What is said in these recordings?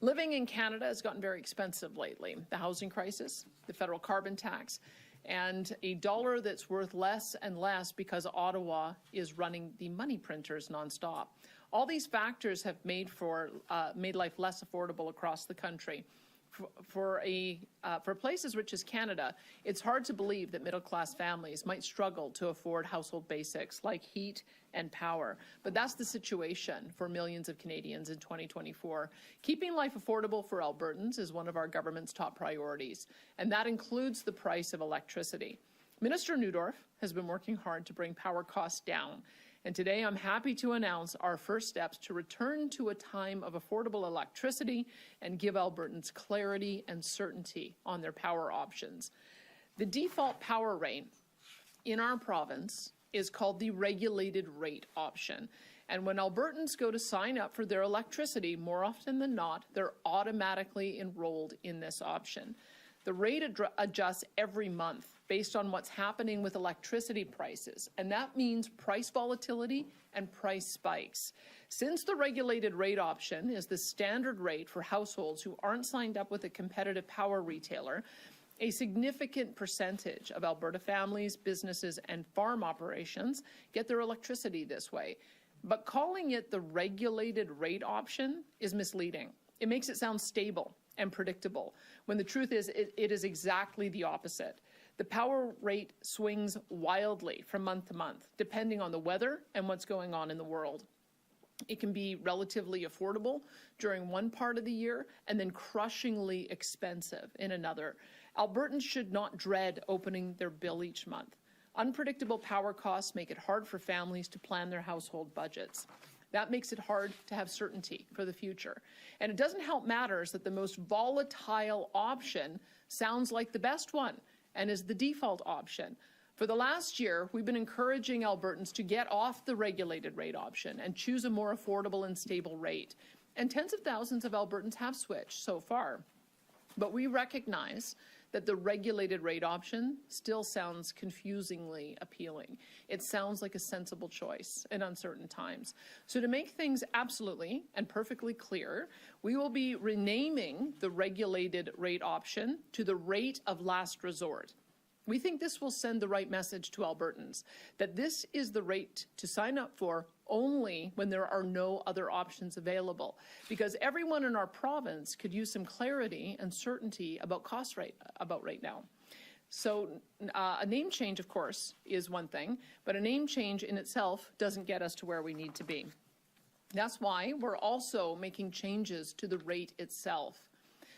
Living in Canada has gotten very expensive lately. The housing crisis, the federal carbon tax, and a dollar that's worth less and less because Ottawa is running the money printers nonstop. All these factors have made life less affordable across the country. For a place as rich as Canada, it's hard to believe that middle-class families might struggle to afford household basics like heat and power. But that's the situation for millions of Canadians in 2024. Keeping life affordable for Albertans is one of our government's top priorities, and that includes the price of electricity. Minister Neudorf has been working hard to bring power costs down. And today I'm happy to announce our first steps to return to a time of affordable electricity and give Albertans clarity and certainty on their power options. The default power rate in our province is called the regulated rate option. And when Albertans go to sign up for their electricity, more often than not, they're automatically enrolled in this option. The rate adjusts every month based on what's happening with electricity prices, and that means price volatility and price spikes. Since the regulated rate option is the standard rate for households who aren't signed up with a competitive power retailer, a significant percentage of Alberta families, businesses, and farm operations get their electricity this way. But calling it the regulated rate option is misleading. It makes it sound stable and predictable, when the truth is it is exactly the opposite. The power rate swings wildly from month to month, depending on the weather and what's going on in the world. It can be relatively affordable during one part of the year and then crushingly expensive in another. Albertans should not dread opening their bill each month. Unpredictable power costs make it hard for families to plan their household budgets. That makes it hard to have certainty for the future. And it doesn't help matters that the most volatile option sounds like the best one and is the default option. For the last year, we've been encouraging Albertans to get off the regulated rate option and choose a more affordable and stable rate. And tens of thousands of Albertans have switched so far. But we recognize that the regulated rate option still sounds confusingly appealing. It sounds like a sensible choice in uncertain times. So to make things absolutely and perfectly clear, we will be renaming the regulated rate option to the rate of last resort. We think this will send the right message to Albertans, that this is the rate to sign up for only when there are no other options available, because everyone in our province could use some clarity and certainty about cost right now. So a name change, of course, is one thing, but a name change in itself doesn't get us to where we need to be. That's why we're also making changes to the rate itself.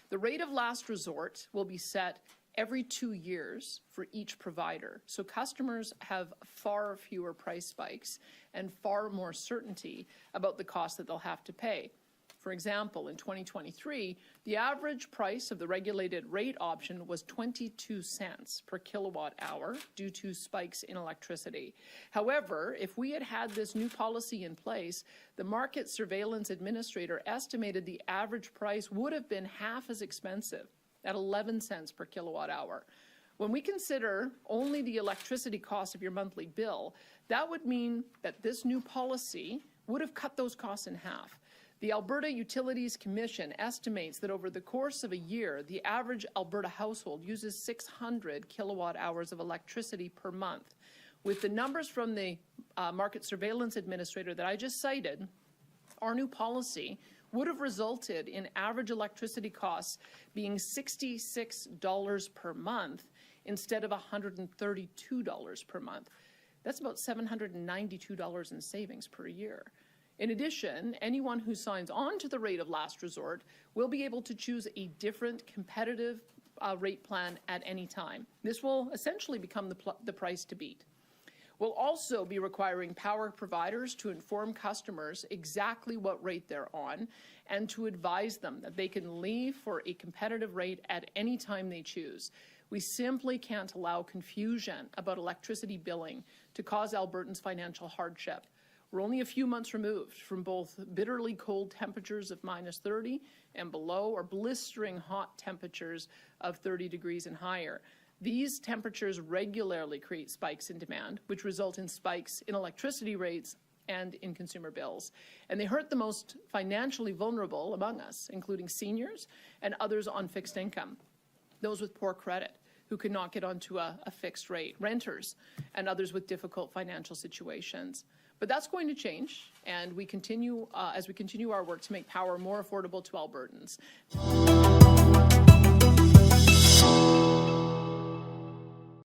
The rate of last resort will be set every 2 years for each provider. So customers have far fewer price spikes and far more certainty about the cost that they'll have to pay. For example, in 2023, the average price of the regulated rate option was 22 cents per kilowatt hour due to spikes in electricity. However, if we had had this new policy in place, the Market Surveillance Administrator estimated the average price would have been half as expensive, at 11 cents per kilowatt hour. When we consider only the electricity cost of your monthly bill, that would mean that this new policy would have cut those costs in half. The Alberta Utilities Commission estimates that over the course of a year, the average Alberta household uses 600 kilowatt hours of electricity per month. With the numbers from the Market Surveillance Administrator that I just cited, our new policy would have resulted in average electricity costs being $66 per month instead of $132 per month. That's about $792 in savings per year. In addition, anyone who signs on to the rate of last resort will be able to choose a different competitive rate plan at any time. This will essentially become the price to beat. We'll also be requiring power providers to inform customers exactly what rate they're on and to advise them that they can leave for a competitive rate at any time they choose. We simply can't allow confusion about electricity billing to cause Albertans financial hardship. We're only a few months removed from both bitterly cold temperatures of -30 and below, or blistering hot temperatures of 30 degrees and higher. These temperatures regularly create spikes in demand, which result in spikes in electricity rates and in consumer bills. And they hurt the most financially vulnerable among us, including seniors and others on fixed income, those with poor credit who could not get onto a fixed rate, renters, and others with difficult financial situations. But that's going to change, and we continue as we continue our work to make power more affordable to Albertans.